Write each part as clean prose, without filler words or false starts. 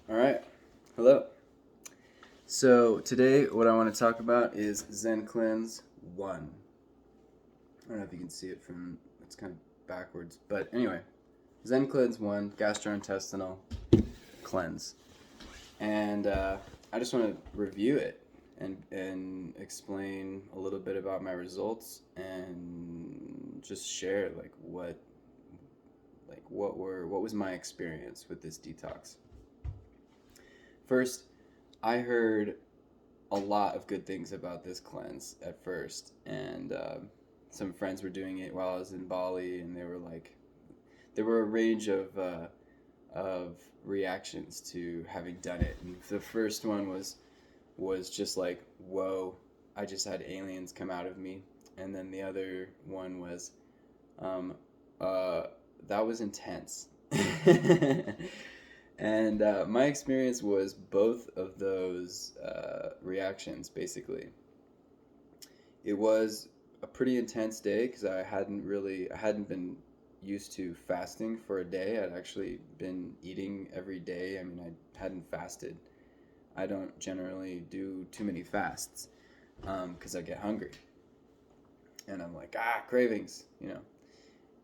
All right. Hello. So today, what I want to talk about is Zen Cleanz One. I don't know if you can see it from it's kind of backwards, but anyway, Zen Cleanz One gastrointestinal cleanse, and I just want to review it and explain a little bit about my results and just share what was my experience with this detox. First, I heard a lot of good things about this cleanse at first, and some friends were doing it while I was in Bali, and they were like, there were a range of reactions to having done it. And the first one was just like, whoa, I just had aliens come out of me, and then the other one was, um, uh, that was intense. And my experience was both of those reactions, basically. It was a pretty intense day because I hadn't been used to fasting for a day. I'd actually been eating every day. I mean, I hadn't fasted. I don't generally do too many fasts because I get hungry. And I'm like, cravings.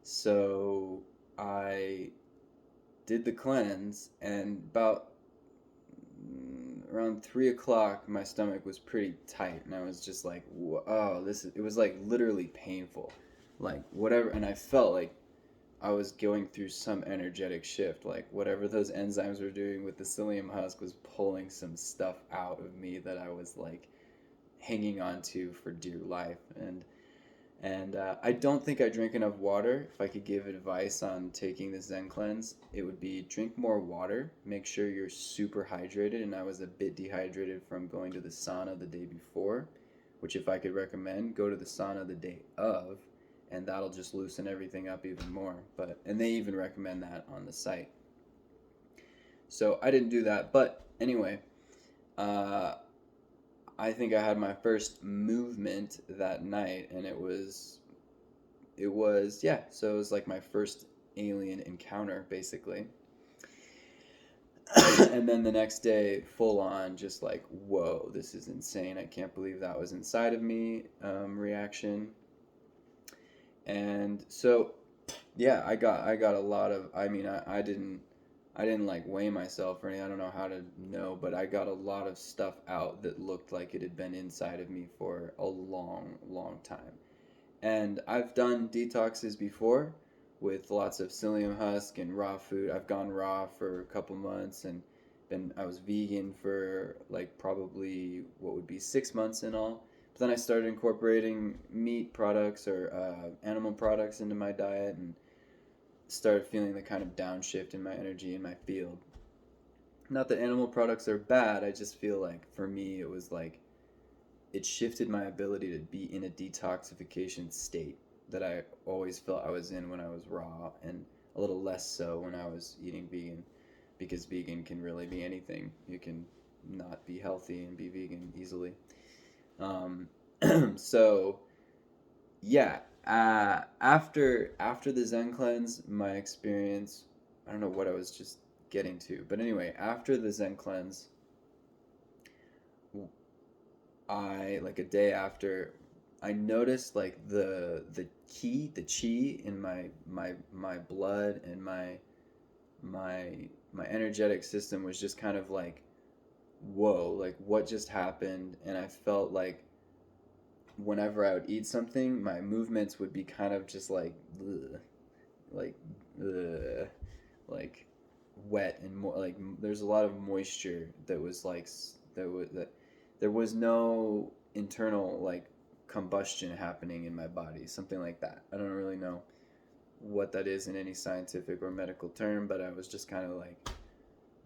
So I did the cleanse, and about around 3 o'clock, my stomach was pretty tight, and I was just like, "Oh, it was like literally painful, like whatever." And I felt like I was going through some energetic shift, like whatever those enzymes were doing with the psyllium husk was pulling some stuff out of me that I was like hanging on to for dear life, and I don't think I drink enough water. If I could give advice on taking the Zen cleanse, it would be drink more water. Make sure you're super hydrated. And I was a bit dehydrated from going to the sauna the day before, which, if I could recommend, go to the sauna the day of, and that'll just loosen everything up even more. And they even recommend that on the site. So I didn't do that. But anyway, uh, I think I had my first movement that night, and yeah. So it was like my first alien encounter, basically. And then the next day, full on, just like, whoa, this is insane. I can't believe that was inside of me reaction. And so, yeah, I got a lot of. I mean, I didn't like weigh myself or anything. I don't know how to know, but I got a lot of stuff out that looked like it had been inside of me for a long, long time. And I've done detoxes before with lots of psyllium husk and raw food. I've gone raw for a couple months, and I was vegan for like probably what would be 6 months in all. But then I started incorporating meat products or animal products into my diet, and started feeling the kind of downshift in my energy in my field. Not that animal products are bad, I just feel like for me it was like it shifted my ability to be in a detoxification state that I always felt I was in when I was raw, and a little less so when I was eating vegan, because vegan can really be anything. You can not be healthy and be vegan easily. Um, so yeah, after the Zen cleanse, my experience, I don't know what I was just getting to, but anyway, after the Zen cleanse, I like a day after, I noticed like the chi in my blood and my energetic system was just kind of like, whoa, like what just happened? And I felt like whenever I would eat something, my movements would be kind of just like ugh, like ugh, like wet and more like there's a lot of moisture that was like that there was no internal like combustion happening in my body, something like that. I don't really know what that is in any scientific or medical term, but I was just kind of like,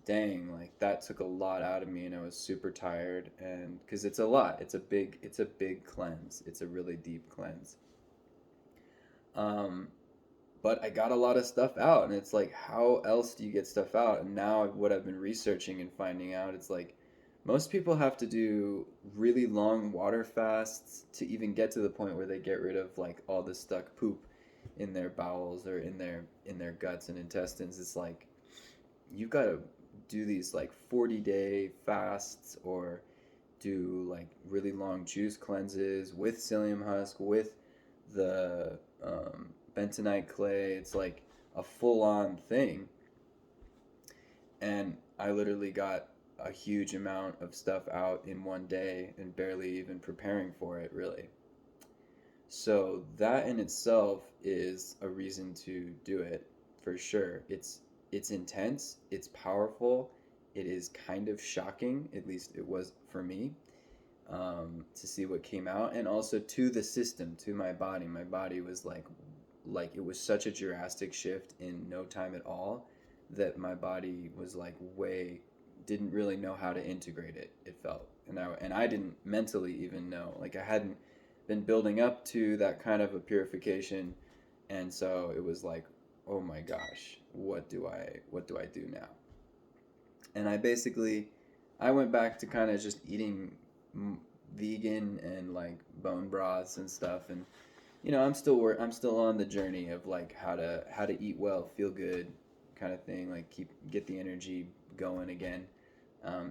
dang, like that took a lot out of me, and I was super tired, and because it's a lot, it's a big cleanse, it's a really deep cleanse. um but I got a lot of stuff out, and it's like, how else do you get stuff out? And now what I've been researching and finding out, it's like most people have to do really long water fasts to even get to the point where they get rid of like all the stuck poop in their bowels or in their guts and intestines. It's like you've got to do these like 40-day fasts or do like really long juice cleanses with psyllium husk, with the bentonite clay. It's like a full-on thing, and I literally got a huge amount of stuff out in one day and barely even preparing for it, really. So that in itself is a reason to do it for sure. It's intense, it's powerful, it is kind of shocking, at least it was for me, to see what came out, and also to the system, to my body. My body was like it was such a drastic shift in no time at all that my body was like way didn't really know how to integrate it. It felt, and I didn't mentally even know. Like I hadn't been building up to that kind of a purification, and so it was like, oh my gosh, what do I do now? And I went back to kind of just eating vegan and like bone broths and stuff, and I'm still on the journey of like how to eat well, feel good, kind of thing, like get the energy going again.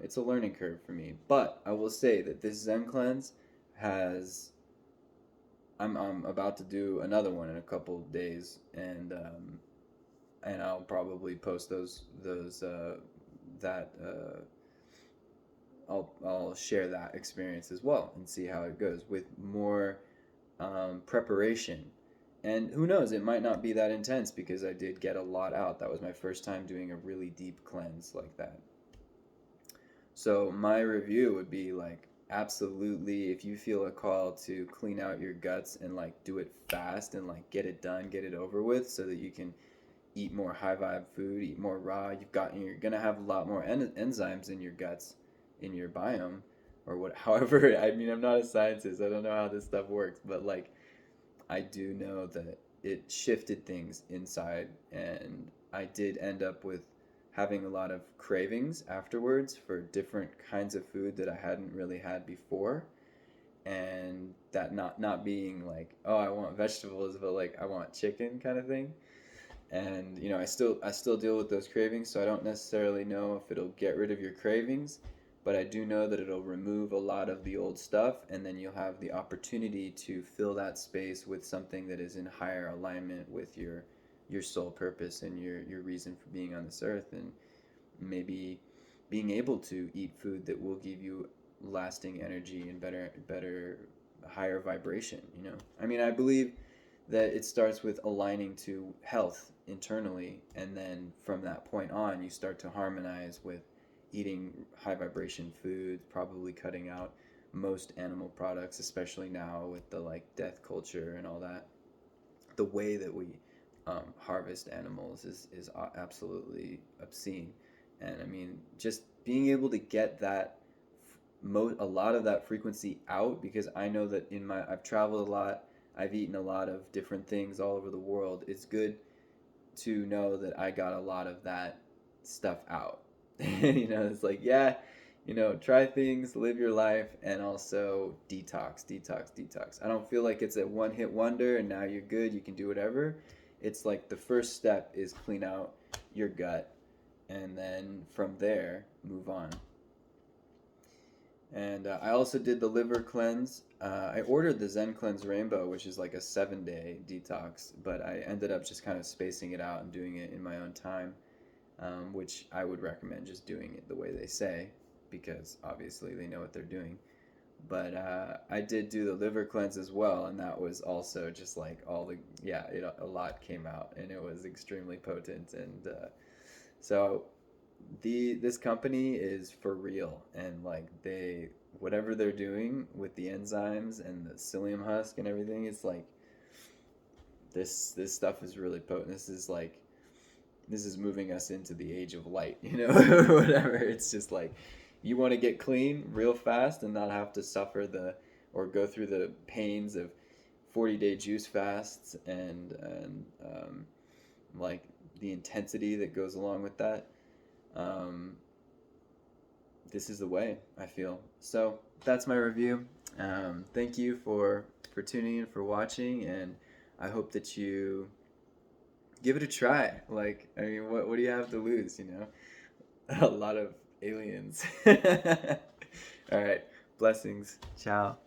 It's a learning curve for me, but I will say that this Zen cleanse has I'm about to do another one in a couple of days, and I'll probably post those that I'll share that experience as well and see how it goes with more preparation. And who knows, it might not be that intense because I did get a lot out. That was my first time doing a really deep cleanse like that. So my review would be like, absolutely, if you feel a call to clean out your guts and like do it fast and like get it done, get it over with, so that you can eat more high vibe food, eat more raw. You're gonna have a lot more enzymes in your guts, in your biome, or what. However, I mean, I'm not a scientist. I don't know how this stuff works, but like, I do know that it shifted things inside, and I did end up with having a lot of cravings afterwards for different kinds of food that I hadn't really had before, and that not being like, oh, I want vegetables, but like I want chicken kind of thing. And I still deal with those cravings, so I don't necessarily know if it'll get rid of your cravings, but I do know that it'll remove a lot of the old stuff, and then you'll have the opportunity to fill that space with something that is in higher alignment with your sole purpose and your reason for being on this earth, and maybe being able to eat food that will give you lasting energy and better higher vibration. I mean, I believe that it starts with aligning to health internally, and then from that point on you start to harmonize with eating high vibration foods, probably cutting out most animal products, especially now with the like death culture and all that. The way that we harvest animals is absolutely obscene. And I mean, just being able to get a lot of that frequency out, because I know that I've traveled a lot, I've eaten a lot of different things all over the world. It's good to know that I got a lot of that stuff out. It's like, yeah, try things, live your life, and also detox, detox, detox. I don't feel like it's a one hit wonder and now you're good, you can do whatever. It's like the first step is clean out your gut, and then from there, move on. And I also did the liver cleanse. I ordered the Zen Cleanz Rainbow, which is like a 7-day detox, but I ended up just kind of spacing it out and doing it in my own time, which I would recommend just doing it the way they say, because obviously they know what they're doing. But I did do the liver cleanse as well, and that was also just like a lot came out, and it was extremely potent. And so this company is for real, and like whatever they're doing with the enzymes and the psyllium husk and everything, it's like this stuff is really potent. This is moving us into the age of light, or whatever. It's just like, you want to get clean real fast and not have to suffer or go through the pains of 40-day juice fasts and like the intensity that goes along with that. This is the way, I feel. So that's my review. Thank you for tuning in, for watching, and I hope that you give it a try. Like, I mean, what do you have to lose? a lot of aliens. All right. Blessings. Ciao.